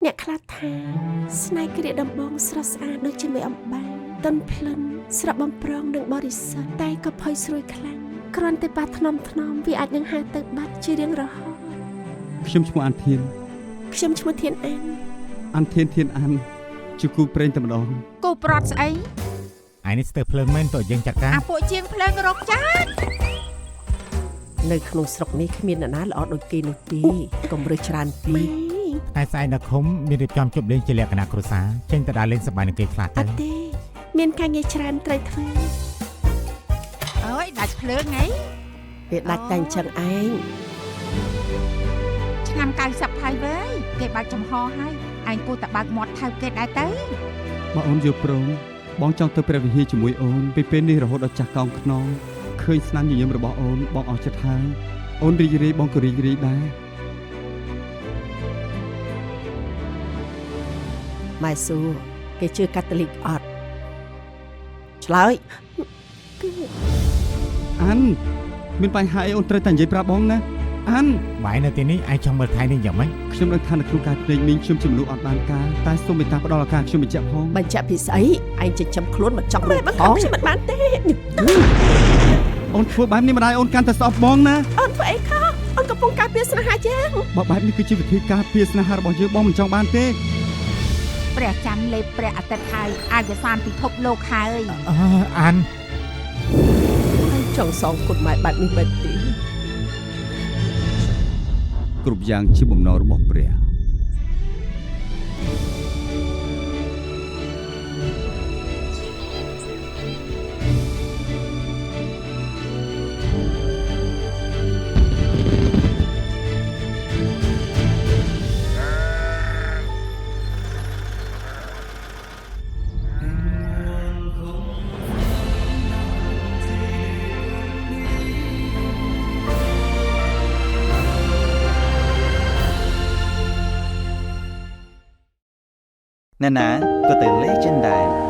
អ្នកខ្លះថាស្នេហ៍គ្រាដំបងស្រស់ស្អាតដូចជាមេអំបៅទន់ភ្លិនស្រស់បំប្រងនិងបរិសុទ្ធតែក៏ភ័យស្រួយខ្លាំងគ្រាន់តែប៉ះថ្នមវាអាចនឹងហៅទៅបាត់ជារៀងរហូតខ្ញុំឈ្មោះអានធានខ្ញុំឈ្មោះធានអានធានអានជាគូប្រេងតែម្ដងគូប្រត់ស្អីឯនេះស្ទើរភ្លើងមែនតើយើងចាត់ការអាពួកជាងភ្លើងរកចាត់នៅក្នុងស្រុកនេះគ្មានអ្នកណាល្អដូចគេនោះទេកុំរើសច្រើនពេកតែស្អែកនៅឃុំមានរៀបចំជប់លេងជាលក្ខណៈគ្រួសារចេញទៅដើរលេងសប្បាយនឹងគេខ្លះទៅអត់ទេមានការងារច្រើនត្រូវធ្វើអើយដាច់ភ្លើងហីវាដាច់តែអញ្ចឹងឯងឆ្នាំ90ហើយវើយគេបើកចំហហើយឯងគួរតែបើកមាត់ថៅគេដែរទៅបើអូនយល់ព្រមបងចង់ទៅព្រះវិហារជាមួយអូនពេលនេះរហូតដល់ចាស់កោងខ្នងឃើញស្នាមញញឹមរបស់អូនបងអស់ចិត្តហើយអូនរីករាយបងក៏រីករាយដែរម៉ែស៊ូគេជឿកាតូលិកអត់ឆ្លើយអានមានបញ្ហាអីអូនត្រូវតែនិយាយប្រាប់បងណាអានបាយនៅទីនេះឯងចង់មើលថៃនេះយ៉ាងម៉េចខ្ញុំដឹងថានៅក្នុងការភ្លេងមីងខ្ញុំជាមនុស្សអត់បានការតែសូមមេត្តាផ្ដល់ឱកាសខ្ញុំបញ្ជាក់ផងបញ្ជាក់ពីស្អីឯងចិញ្ចឹមខ្លួនមកចង់រួចផងខ្ញុំមិនបានទេអូនធ្វើបែបនេះមិនដែរអូនកាន់តែស្អប់បងណាអូនធ្វើអីខុសអូនកំពុងការពារស្នេហាយើងបើបែបនេះគឺជាវិធីការពារស្នេហារបស់យើងបងមិនចង់បានទេព្រះច័ន្ទលេបព្រះអាទិត្យហើយអាយសានពិភពលោកហើយអានចង់សងគុណម៉ែបែបនេះបែបទីគ្រប់យ៉ាងជាបំណងរបស់ព្រះអ្នកណាក៏ទៅលេងចិនដែរ